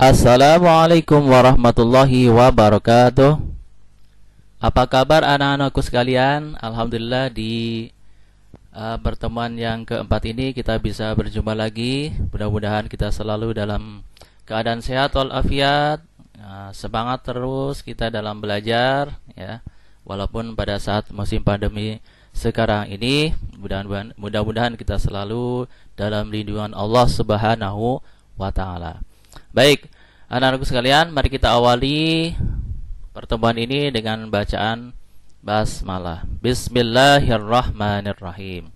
Assalamualaikum warahmatullahi wabarakatuh. Apa kabar anak-anakku sekalian? Alhamdulillah di pertemuan yang keempat ini kita bisa berjumpa lagi. Mudah-mudahan kita selalu dalam keadaan sehat walafiat. Semangat terus kita dalam belajar ya. Walaupun pada saat musim pandemi sekarang ini, mudah-mudahan kita selalu dalam lindungan Allah Subhanahu wa taala. Baik, anak-anakku sekalian, mari kita awali pertemuan ini dengan bacaan basmalah. Bismillahirrahmanirrahim.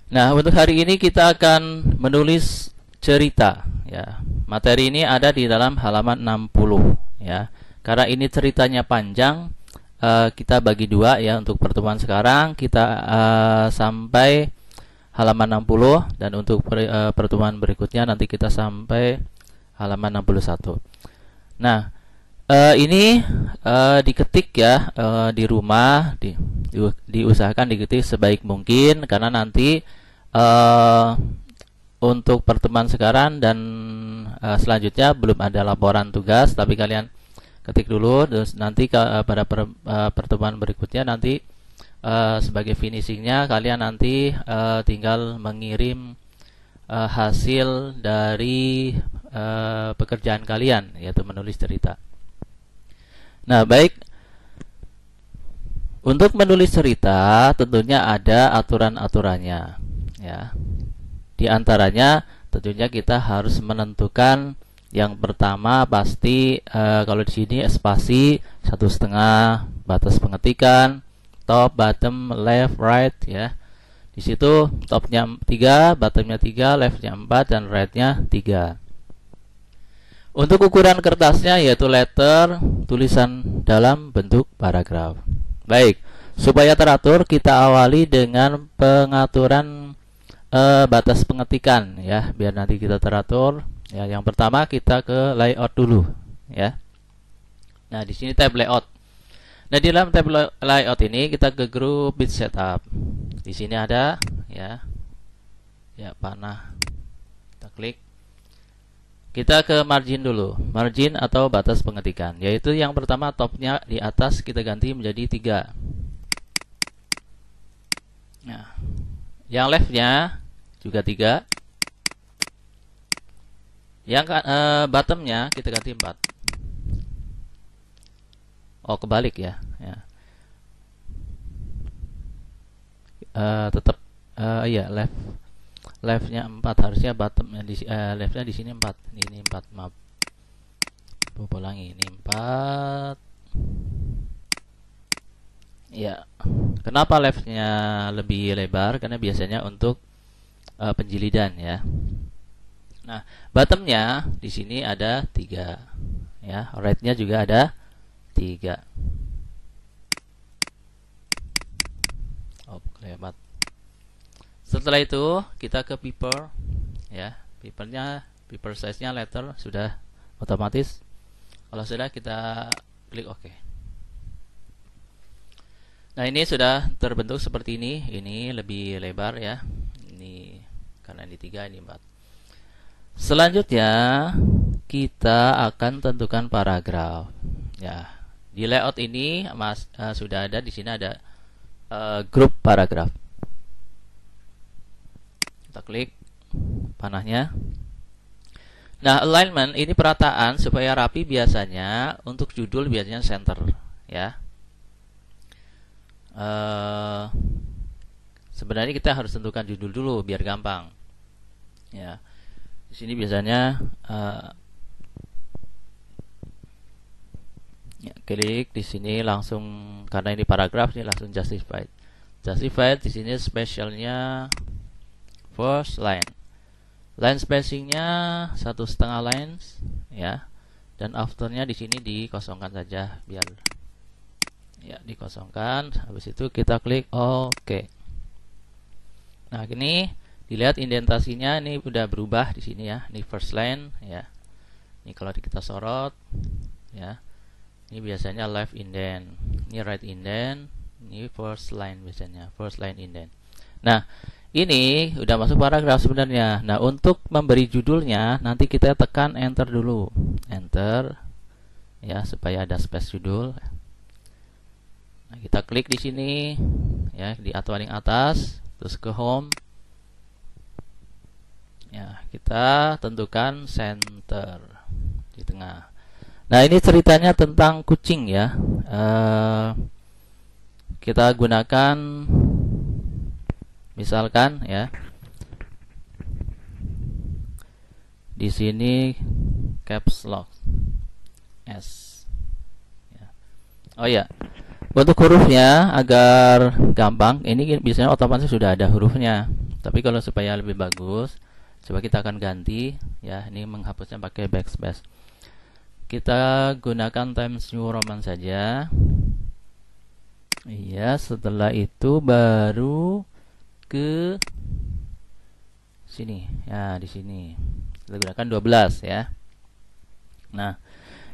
Nah, untuk hari ini kita akan menulis cerita ya. Materi ini ada di dalam halaman 60 ya. Karena ini ceritanya panjang, kita bagi dua ya. Untuk pertemuan sekarang kita sampai halaman 60, dan untuk pertemuan berikutnya nanti kita sampai halaman 61. Nah, ini diketik ya di rumah, diusahakan diketik sebaik mungkin, karena nanti untuk pertemuan sekarang dan selanjutnya belum ada laporan tugas, tapi kalian ketik dulu, terus nanti pada pertemuan berikutnya nanti sebagai finishingnya kalian nanti tinggal mengirim hasil dari pekerjaan kalian, yaitu menulis cerita. Nah, baik, untuk menulis cerita tentunya ada aturan-aturannya ya. Di antaranya tentunya kita harus menentukan yang pertama pasti kalau di sini spasi 1,5, batas pengetikan, top, bottom, left, right ya. Di situ topnya 3, bottomnya 3, leftnya 4, dan rightnya 3. Untuk ukuran kertasnya yaitu letter, tulisan dalam bentuk paragraf. Baik, supaya teratur kita awali dengan pengaturan batas pengetikan ya, biar nanti kita teratur ya. Yang pertama kita ke layout dulu ya. Nah, di sini tab layout. Nah, di dalam tab layout ini kita ke grup bit setup. Di sini ada ya panah. Kita klik. Kita ke margin dulu. Margin atau batas pengetikan, yaitu yang pertama topnya di atas kita ganti menjadi 3. Nah, yang leftnya juga 3. Yang bottomnya kita ganti 4. Oh, kebalik ya. Tetap iya, leftnya 4, harusnya bottomnya leftnya di sini 4. Ini 4, maaf. Ulangi, ini 4. Ya. Kenapa leftnya lebih lebar? Karena biasanya untuk penjilidan ya. Nah, bottomnya di sini ada 3 ya. Rightnya juga ada 3. Oh, kelewat. Setelah itu kita ke paper ya. Paper size-nya letter sudah otomatis. Kalau sudah, kita klik OK. Nah, ini sudah terbentuk seperti ini. Ini lebih lebar ya. Ini karena ini 3, ini 4. Selanjutnya kita akan tentukan paragraf ya. Di layout ini sudah ada, di sini ada grup paragraf. Kita klik panahnya. Nah, alignment ini perataan supaya rapi. Biasanya untuk judul biasanya center ya. Sebenarnya kita harus tentukan judul dulu biar gampang ya. Di sini biasanya ya, klik di sini langsung, karena ini paragraf, ini langsung justified. Justified di sini spesialnya first line. Line spacingnya 1,5 lines ya, dan afternya di sini dikosongkan saja biar ya, dikosongkan. Habis itu kita klik OK. Nah, ini dilihat indentasinya ini udah berubah di sini ya. Ini first line ya. Ini kalau kita sorot ya, ini biasanya left indent, ini right indent, ini first line biasanya, first line indent. Nah, Ini udah masuk paragraf sebenarnya. Nah, untuk memberi judulnya nanti kita tekan enter dulu. Enter ya supaya ada space judul. Nah, kita klik di sini ya di paling atas, terus ke home. Ya, kita tentukan center di tengah. Nah, ini ceritanya tentang kucing ya. Kita gunakan misalkan ya di sini caps lock S ya. Oh ya, untuk hurufnya agar gampang, ini biasanya otomatis sudah ada hurufnya. Tapi kalau supaya lebih bagus, coba kita akan ganti ya. Ini menghapusnya pakai backspace. Kita gunakan Times New Roman saja. Iya, setelah itu baru ke sini. Ya, di sini. Kita gunakan 12 ya. Nah,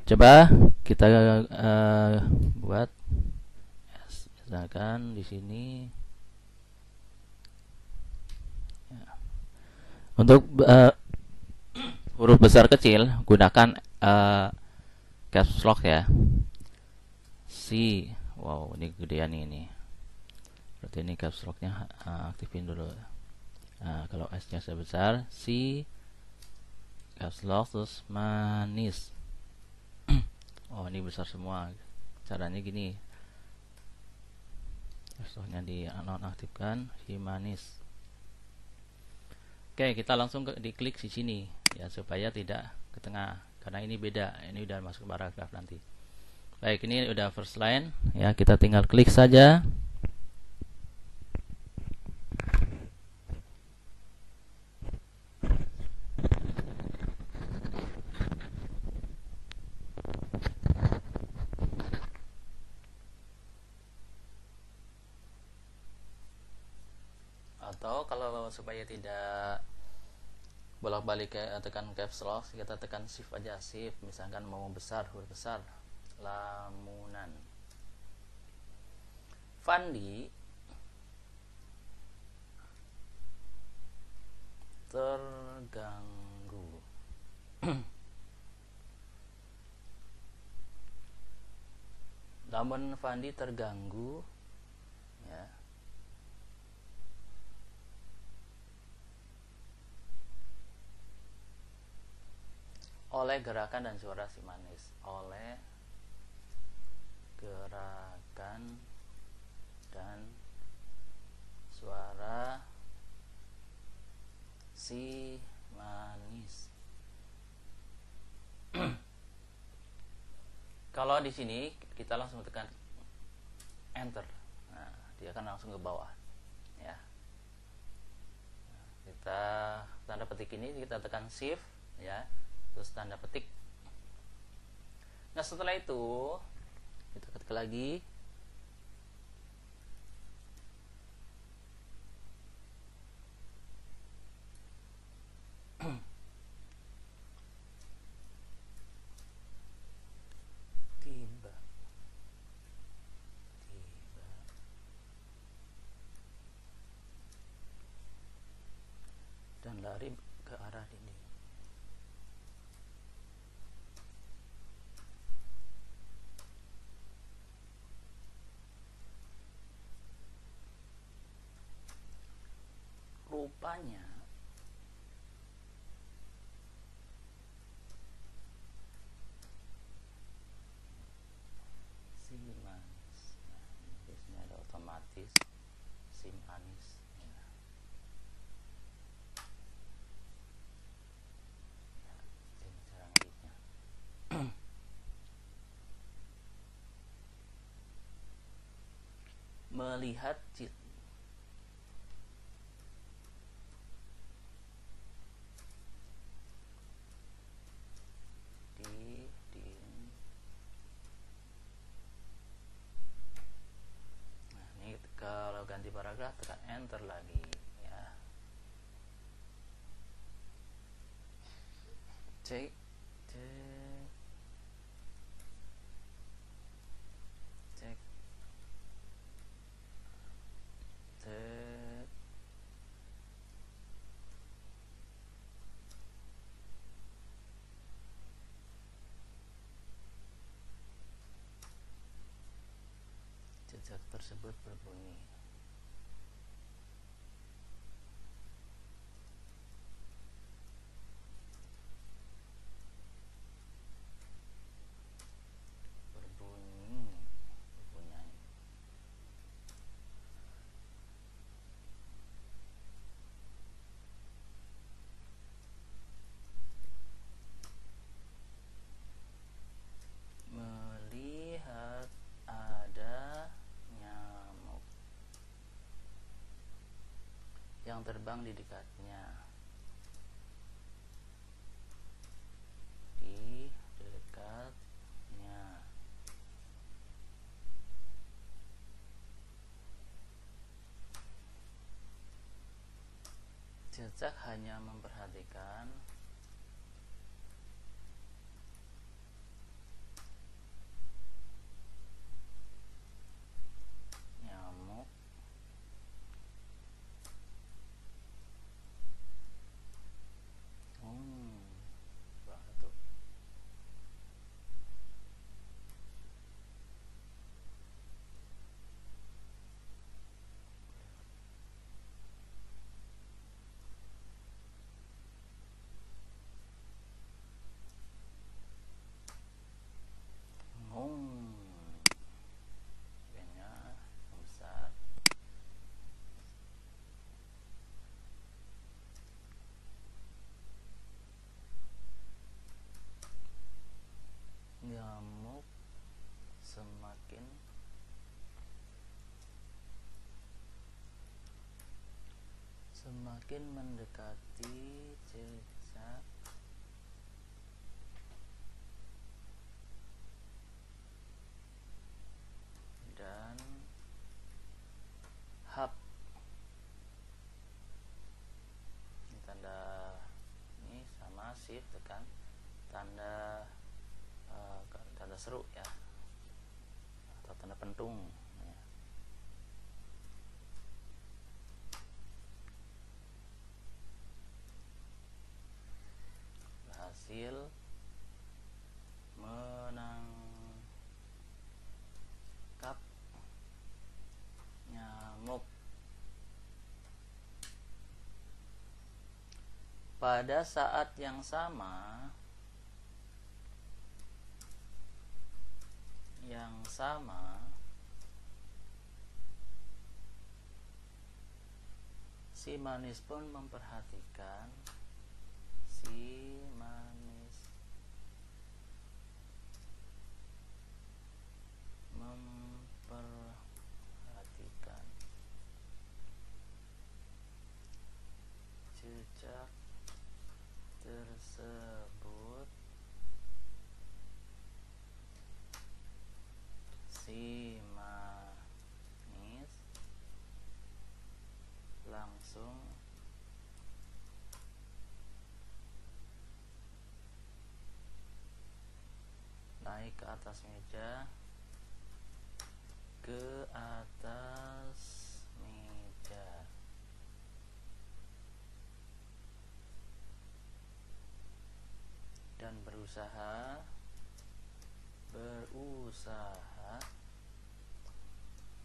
coba kita buat misalkan di sini. Ya. Untuk huruf besar kecil gunakan caps lock ya. C. Wow, ini gedean ini. Berarti ini caps locknya aktifin dulu. Nah, kalau S-nya sebesar, C caps lock terus manis. Oh, ini besar semua. Caranya gini. Caps locknya di nonaktifkan, si manis. Oke, kita langsung diklik di sini ya supaya tidak ke tengah karena ini beda. Ini udah masuk paragraf nanti. Baik, ini udah first line ya, kita tinggal klik saja. Atau kalau supaya tidak bolak-balik tekan caps lock, kita tekan shift aja, shift misalkan mau besar, huruf besar, lamunan. Fandi terganggu. Namun Fandi terganggu ya. Oleh gerakan dan suara si manis. Oleh gerakan dan suara si manis. Kalau di sini kita langsung tekan enter. Nah, dia akan langsung ke bawah. Ya. Nah, kita tanda petik ini kita tekan shift ya. Terus tanda petik. Nah, setelah itu kita ketik lagi. Tiba dan lari ke arah dinding. Rupanya si manis. Nah, biasanya ada otomatis si manis ya. Ini cara ngeditnya. Melihat cheat. Nah, ini kalau ganti paragraf tekan enter lagi ya. Cek cek cek cek Jejak tersebut berbunyi. Melihat ada nyamuk yang terbang di dekatnya. Di dekatnya. Jejak hanya memperhatikan nyamuk batu. Besar. Nyamuk semakin mendekati jejak dan hap. Ini tanda ini sama shift tekan tanda tanda seru ya, atau tanda pentung ya. Berhasil menangkap nyamuk. Pada saat yang sama si manis pun memperhatikan jejak tersebut. Si manis langsung naik ke atas meja, dan berusaha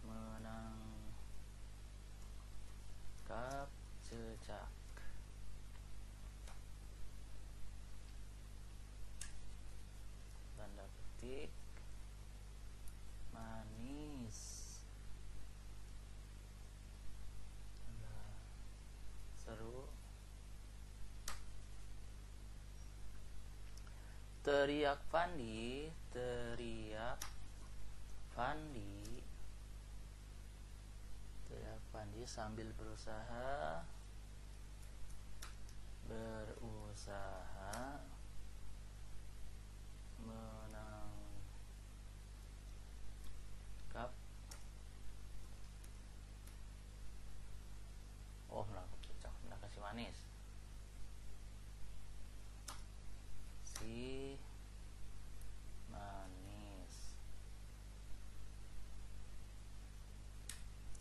menangkap jejak. Tanda petik manis. Tanda seru. Teriak Fandi sambil berusaha menangkap jejak, menangkap si manis. Si manis.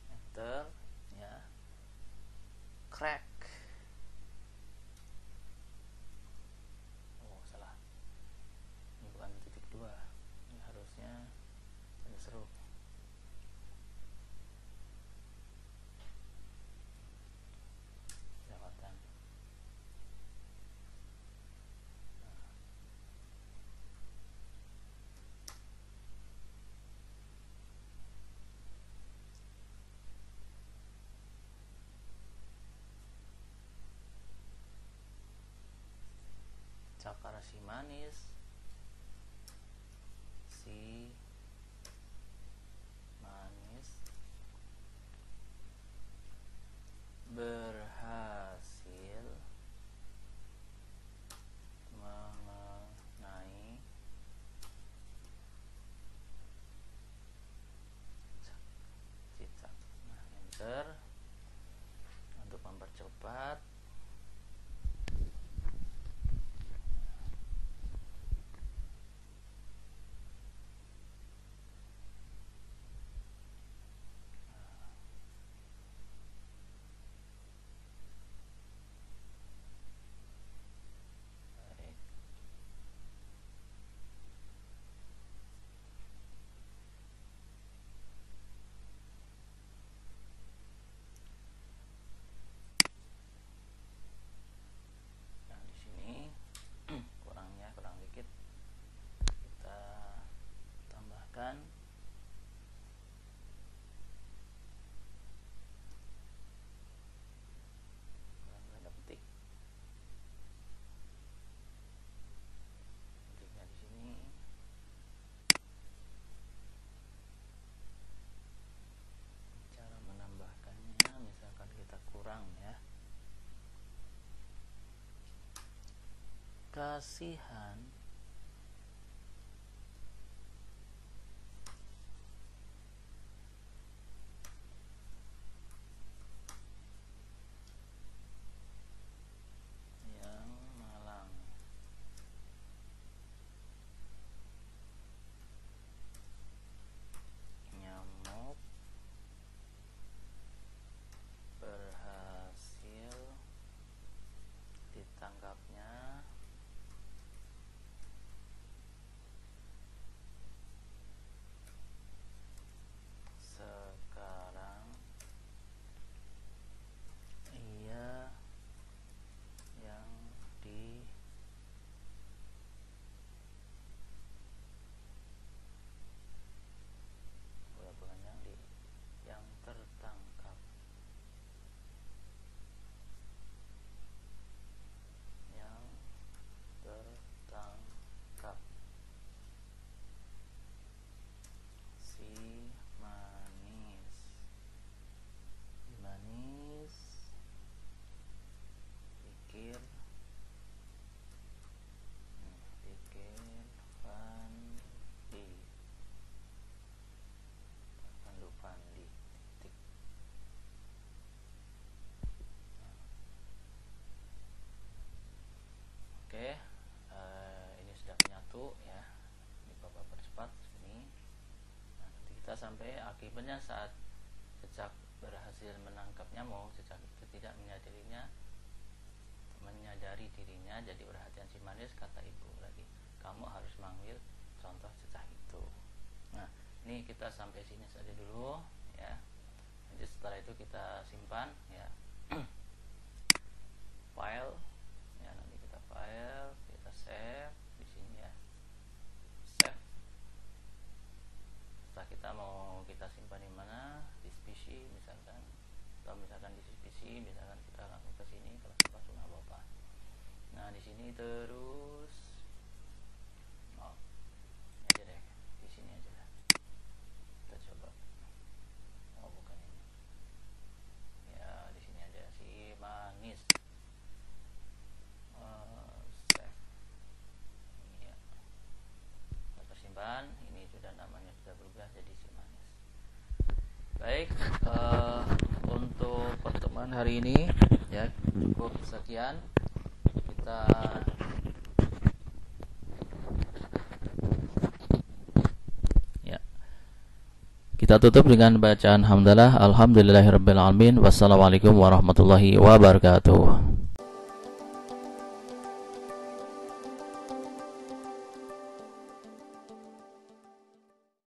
Enter ya. Crack. Sakar si manis, si manis berhasil mengenai cicak. Nah, enter untuk mempercepat. Kasihan yang malang. Nyamuk berhasil ditangkapnya sekarang. Ia yang di bukan yang tertangkap. Yang tertangkap si manis. Manis pikir Pandi titik. Oke, ini sudah menyatu ya. Ini Bapak percepat sini. Nah, nanti kita sampai akibatnya saat cicak berhasil menangkap nyamuk, cicak itu tidak menyadari dirinya, jadi perhatian si manis, kata ibu lagi, kamu harus manggil contoh cicak itu. Nah, ini kita sampai sini saja dulu ya. Nanti setelah itu kita simpan ya. File ya, nanti kita file, kita save di sini ya. Save. Setelah kita mau kita simpan di mana, di PC misalkan, atau misalkan di PC, misalkan kita langsung ke sini kalau tempat sunnah Bapak. Nah, di sini terus aja deh, di sini aja deh. Kita coba. Oh, bukan ini. Ya, di sini aja si manis. Save. Ini ya. Kita simpan. Ini sudah namanya sudah berubah jadi si manis. Baik, untuk pertemuan hari ini ya cukup sekian. Kita tutup dengan bacaan hamdalah. Alhamdulillahirabbil alamin. Wassalamualaikum warahmatullahi wabarakatuh.